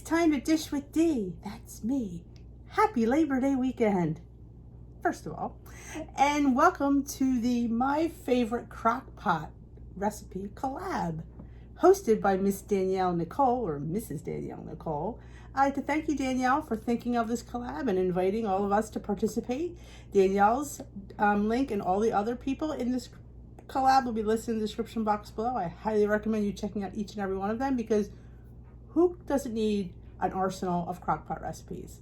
time to dish with D. That's me. Happy Labor Day weekend, first of all. And welcome to the My Favorite Crock Pot recipe collab, hosted by Miss Danielle Nicole, or Mrs. Danielle Nicole. I'd like to thank you, Danielle, for thinking of this collab and inviting all of us to participate. Danielle's link and all the other people in this collab will be listed in the description box below. I highly recommend you checking out each and every one of them, because who doesn't need an arsenal of crock pot recipes?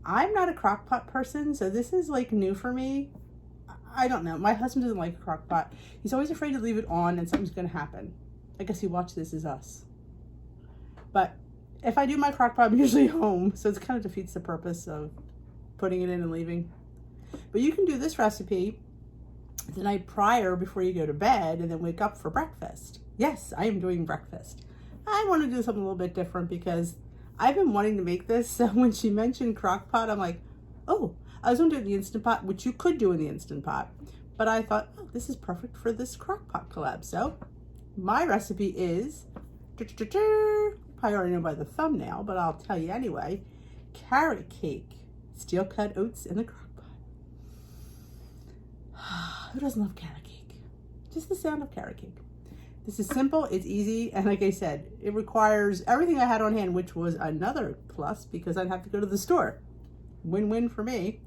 I'm not a crock pot person, so this is like new for me. I don't know. My husband doesn't like a crock pot. He's always afraid to leave it on and something's going to happen. I guess he watched This Is Us. But if I do my crock pot, I'm usually home, so it kind of defeats the purpose of putting it in and leaving. But you can do this recipe the night prior before you go to bed and then wake up for breakfast. Yes, I am doing breakfast. I want to do something a little bit different because I've been wanting to make this. So when she mentioned crock pot, I'm like, oh, I was going to do it in the Instant Pot, which you could do in the Instant Pot. But I thought, oh, this is perfect for this crock pot collab. So my recipe is, probably already know by the thumbnail, but I'll tell you anyway, carrot cake, steel cut oats in the crock pot. Who doesn't love carrot cake? Just the sound of carrot cake. This is simple, it's easy, and like I said, it requires everything I had on hand, which was another plus because I'd have to go to the store. Win-win for me.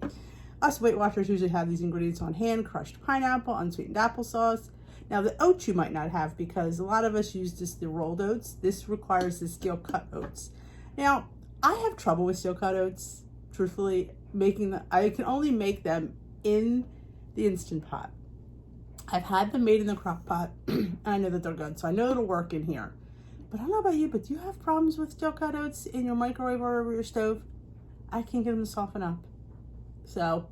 Us Weight Watchers usually have these ingredients on hand: crushed pineapple, unsweetened applesauce. Now the oats you might not have because a lot of us use the rolled oats. This requires the steel cut oats. Now, I have trouble with steel cut oats, truthfully. I can only make them in the Instant Pot. I've had them made in the crock pot, and I know that they're good, so I know it'll work in here. But I don't know about you, but do you have problems with steel cut oats in your microwave or over your stove? I can't get them to soften up. So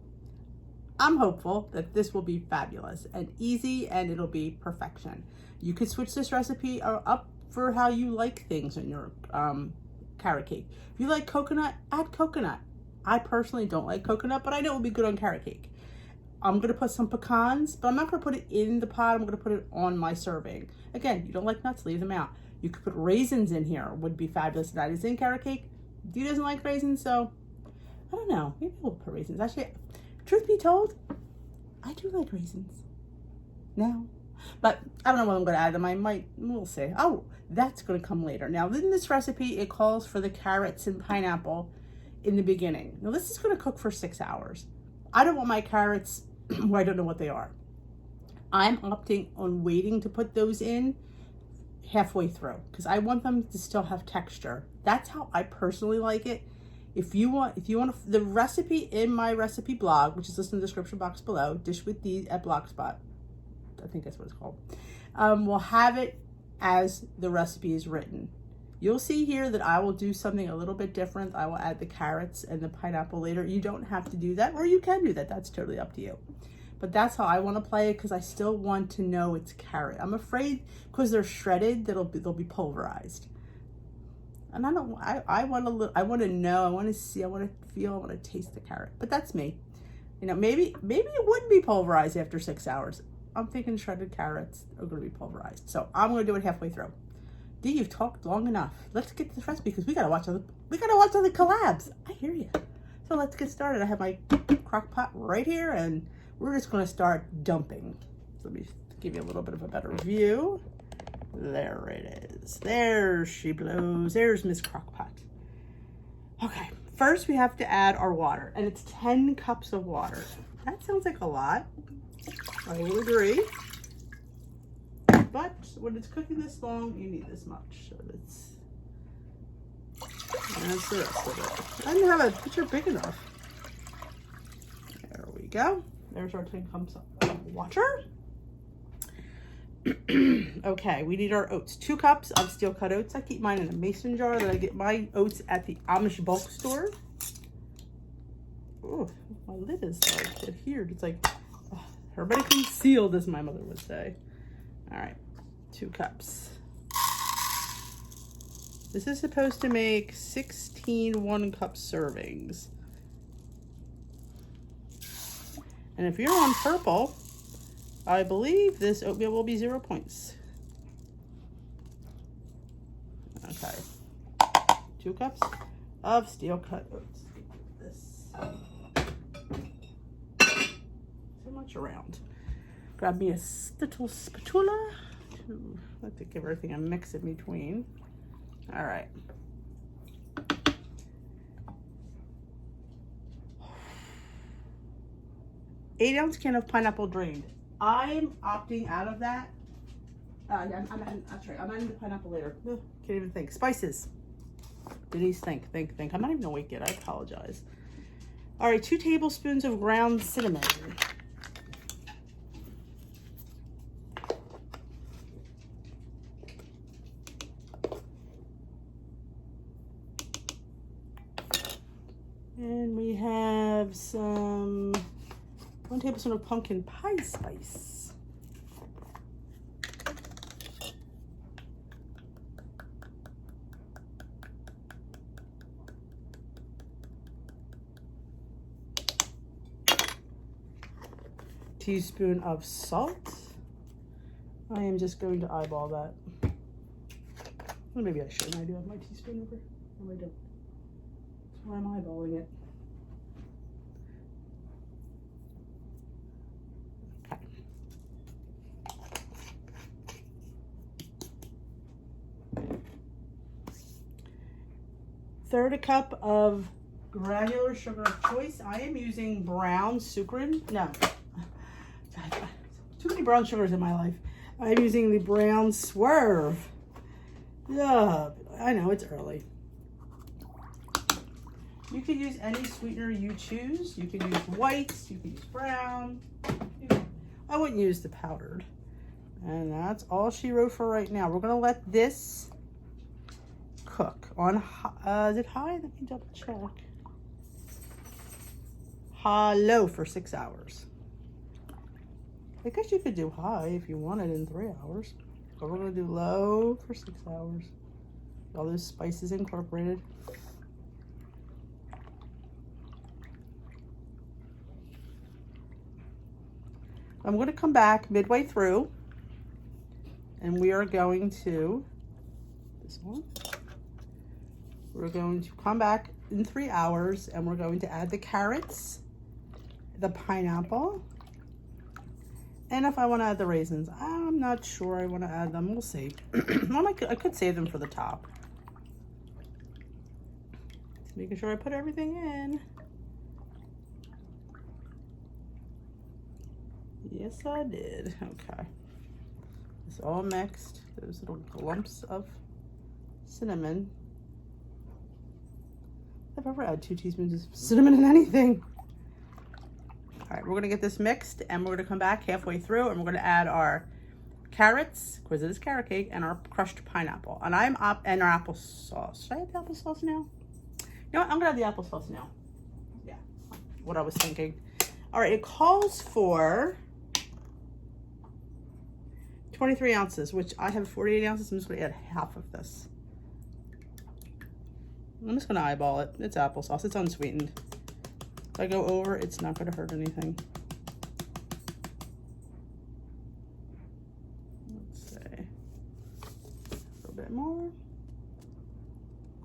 I'm hopeful that this will be fabulous and easy, and it'll be perfection. You could switch this recipe up for how you like things in your carrot cake. If you like coconut, add coconut. I personally don't like coconut, but I know it would be good on carrot cake. I'm going to put some pecans, but I'm not going to put it in the pot. I'm going to put it on my serving. Again, you don't like nuts, leave them out. You could put raisins in here, would be fabulous. That is in carrot cake. Dee doesn't like raisins, so I don't know. Maybe we'll put raisins. Actually, truth be told, I do like raisins now, but I don't know when I'm going to add them. We'll see. Oh, that's going to come later. Now, in this recipe, it calls for the carrots and pineapple in the beginning. Now, this is going to cook for 6 hours. I don't want my carrots where I don't know what they are. I'm opting on waiting to put those in halfway through because I want them to still have texture. That's how I personally like it. If you want the recipe in my recipe blog, which is listed in the description box below, Dish with D at Blogspot, I think that's what it's called, we'll have it as the recipe is written. You'll see here that I will do something a little bit different. I will add the carrots and the pineapple later. You don't have to do that, or you can do that. That's totally up to you. But that's how I want to play it because I still want to know it's carrot. I'm afraid because they're shredded that they'll be pulverized. And I want to know, I want to see, I want to feel, I want to taste the carrot. But that's me. You know, maybe it wouldn't be pulverized after 6 hours. I'm thinking shredded carrots are going to be pulverized. So I'm going to do it halfway through. Dee, you've talked long enough. Let's get to this recipe because we gotta watch other collabs. I hear you. So let's get started. I have my crock pot right here, and we're just gonna start dumping. So let me give you a little bit of a better view. There it is. There she blows. There's Miss Crockpot. Okay, first we have to add our water, and it's 10 cups of water. That sounds like a lot. I will agree. But when it's cooking this long, you need this much. So that's the rest of it. I didn't have a picture big enough. There we go. There's our 10 cups of water. Okay, we need our oats. 2 cups of steel cut oats. I keep mine in a mason jar. That I get my oats at the Amish bulk store. Oh, my lid is like adhered. It's like, oh, everybody concealed, as my mother would say. All right, 2 cups. This is supposed to make 16 1-cup servings. And if you're on purple, I believe this oatmeal will be 0 points. Okay, 2 cups of steel cut oats. This so much around. Grab me a little spatula. I like to give everything a mix in between. All right. Eight-ounce can of pineapple drained. I'm opting out of that. That's right. I'm adding the pineapple later. Ugh, can't even think. Spices. Denise, think. I'm not even awake yet. I apologize. All right, 2 tablespoons of ground cinnamon. And we have some 1 tablespoon of pumpkin pie spice. Teaspoon of salt. I am just going to eyeball that. Well, maybe I shouldn't. I do have my teaspoon over. No, I don't. That's why I'm eyeballing it. Okay. 1/3 cup of granular sugar of choice. I am using brown sucrin. No. Too many brown sugars in my life. I'm using the brown Swerve. Yeah, I know it's early. You could use any sweetener you choose. You can use whites, you can use brown. I wouldn't use the powdered. And that's all she wrote for right now. We're gonna let this cook on, is it high? Let me double check. Low for 6 hours. I guess you could do high if you wanted in 3 hours, but we're gonna do low for 6 hours. All those spices incorporated. I'm gonna come back midway through, and we are going to, this one, we're going to come back in 3 hours, and we're going to add the carrots, the pineapple, and if I want to add the raisins. I'm not sure I want to add them. We'll see. Well, I could save them for the top. Just making sure I put everything in. Yes, I did. Okay. It's all mixed. Those little lumps of cinnamon. I've ever had 2 teaspoons of cinnamon in anything. All right, we're gonna get this mixed, and we're gonna come back halfway through, and we're gonna add our carrots, because it is carrot cake, and our crushed pineapple. And and our applesauce. Should I add the applesauce now? You know what? I'm gonna add the applesauce now. Yeah, what I was thinking. All right, it calls for 23 ounces, which I have 48 ounces. I'm just gonna add half of this. I'm just gonna eyeball it. It's applesauce. It's unsweetened. If I go over, it's not gonna hurt anything. Let's see. A little bit more.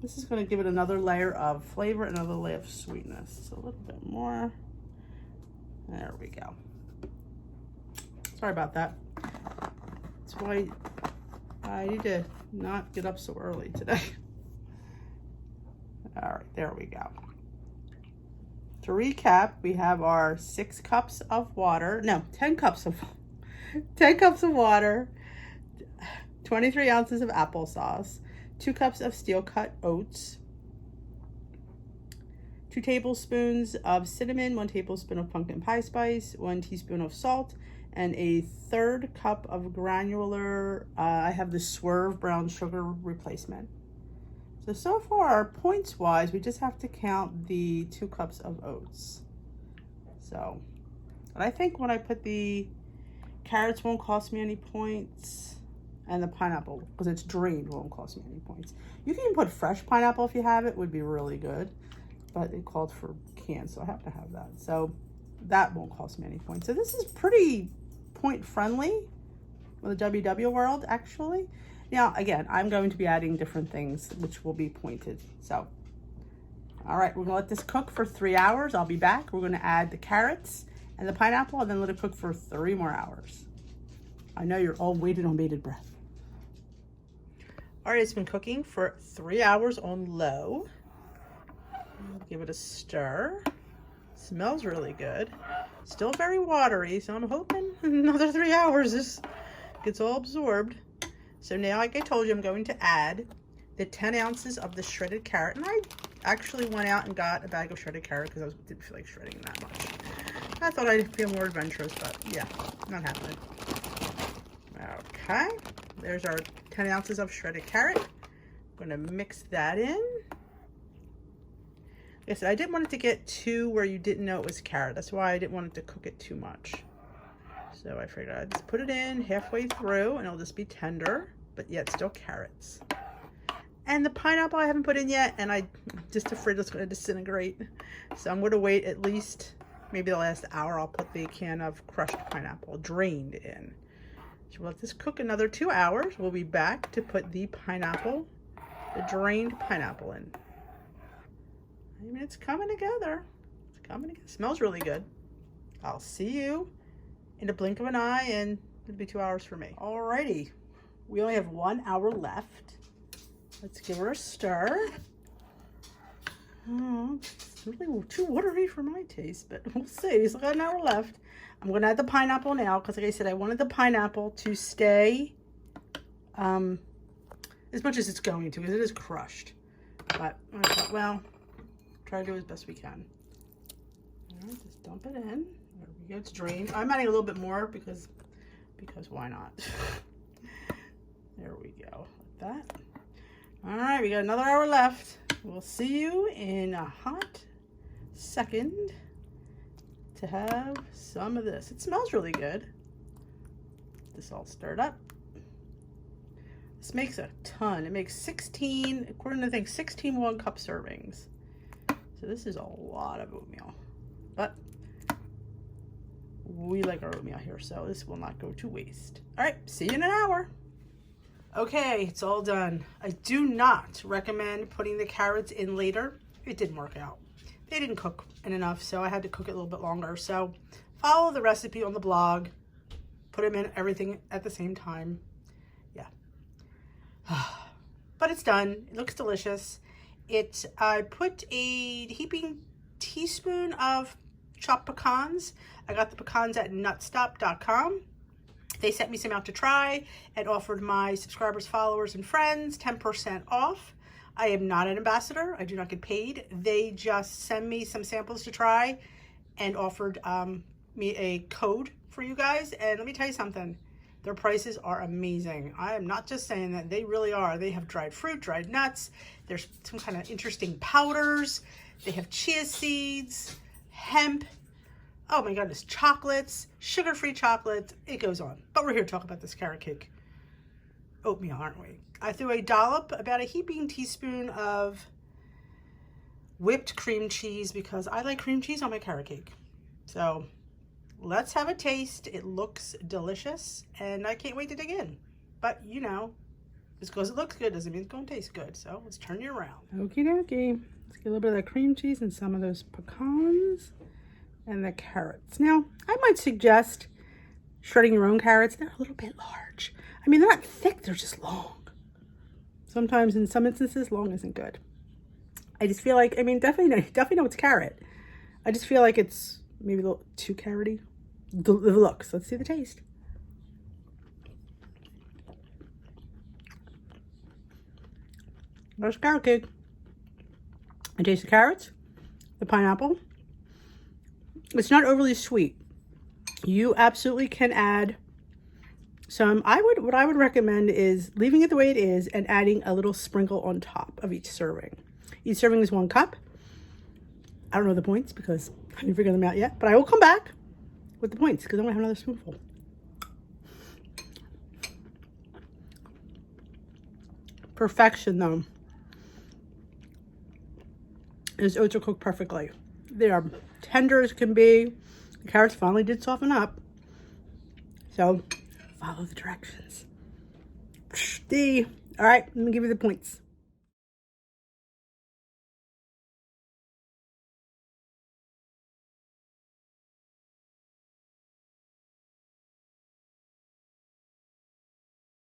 This is gonna give it another layer of flavor, another layer of sweetness. So a little bit more. There we go. Sorry about that. That's why I need to not get up so early today. All right, there we go. To recap, we have our 6 cups of water, no, 10 cups of water, 23 ounces of applesauce, 2 cups of steel cut oats, 2 tablespoons of cinnamon, 1 tablespoon of pumpkin pie spice, 1 teaspoon of salt, and a 1/3 cup of granular, I have the Swerve brown sugar replacement. So far, points-wise, we just have to count the 2 cups of oats. So, but I think when I put the carrots won't cost me any points, and the pineapple, because it's drained, won't cost me any points. You can put fresh pineapple if you have it, would be really good, but it called for canned, so I have to have that. So that won't cost me any points. So this is pretty point-friendly with the WW world, actually. Now, again, I'm going to be adding different things, which will be pointed. So, all right, we're gonna let this cook for 3 hours. I'll be back. We're gonna add the carrots and the pineapple and then let it cook for 3 more hours. I know you're all waiting on bated breath. All right, it's been cooking for 3 hours on low. I'll give it a stir. Smells really good. Still very watery, so I'm hoping another 3 hours this gets all absorbed. So now, like I told you, I'm going to add the 10 ounces of the shredded carrot. And I actually went out and got a bag of shredded carrot because I didn't feel like shredding that much. I thought I'd feel more adventurous, but yeah, not happening. Okay, there's our 10 ounces of shredded carrot. I'm gonna mix that in. Like I said, I didn't want it to get too where you didn't know it was carrot. That's why I didn't want it to cook it too much. So I figured I'd just put it in halfway through and it'll just be tender, but yet still carrots. And the pineapple I haven't put in yet, and I just afraid it's gonna disintegrate. So I'm gonna wait at least maybe the last hour. I'll put the can of crushed pineapple drained in. So we'll let this cook another 2 hours. We'll be back to put the pineapple, the drained pineapple in. I mean, it's coming together. It's coming together. It smells really good. I'll see you in a blink of an eye, and it'll be 2 hours for me. Alrighty, we only have 1 hour left. Let's give her a stir. Oh, it's really too watery for my taste, but we'll see. We've got an hour left. I'm going to add the pineapple now because, like I said, I wanted the pineapple to stay as much as it's going to, because it is crushed. But I thought, well, try to do as best we can. All right, just dump it in. There we go. It's drained. I'm adding a little bit more because why not? There we go. Like that. All right, we got another hour left. We'll see you in a hot second to have some of this. It smells really good. This all stirred up. This makes a ton. It makes 16, according to the thing, 16 1-cup servings. So this is a lot of oatmeal, but we like our oatmeal here, so this will not go to waste. All right, see you in an hour. Okay, it's all done. I do not recommend putting the carrots in later. It didn't work out. They didn't cook enough, so I had to cook it a little bit longer. So follow the recipe on the blog. Put them in everything at the same time. Yeah. But it's done. It looks delicious. I put a heaping teaspoon of chopped pecans. I got the pecans at nutstop.com. They sent me some out to try and offered my subscribers, followers, and friends 10% off. I am not an ambassador. I do not get paid. They just send me some samples to try and offered me a code for you guys. And let me tell you something. Their prices are amazing. I am not just saying that. They really are. They have dried fruit, dried nuts. There's some kind of interesting powders. They have chia seeds, hemp. Oh my goodness, chocolates, sugar-free chocolates. It goes on. But we're here to talk about this carrot cake oatmeal, aren't we? I threw a dollop, about a heaping teaspoon of whipped cream cheese because I like cream cheese on my carrot cake. So let's have a taste. It looks delicious and I can't wait to dig in. But you know, just because it looks good doesn't mean it's going to taste good. So let's turn you around. Okie dokie. Let's get a little bit of that cream cheese and some of those pecans and the carrots. Now, I might suggest shredding your own carrots. They're a little bit large. I mean, they're not thick, they're just long. Sometimes, in some instances, long isn't good. I just feel like, I mean, definitely know it's carrot. I just feel like it's maybe a little too carroty. The looks. Let's see the taste. There's carrot cake. I taste the carrots, the pineapple. It's not overly sweet. You absolutely can add some. What I would recommend is leaving it the way it is and adding a little sprinkle on top of each serving. Each serving is 1 cup. I don't know the points because I haven't figured them out yet, but I will come back with the points because I'm gonna have another spoonful. Perfection though. Those oats are cooked perfectly. They are tender as can be. The carrots finally did soften up. So follow the directions. D. All right, let me give you the points.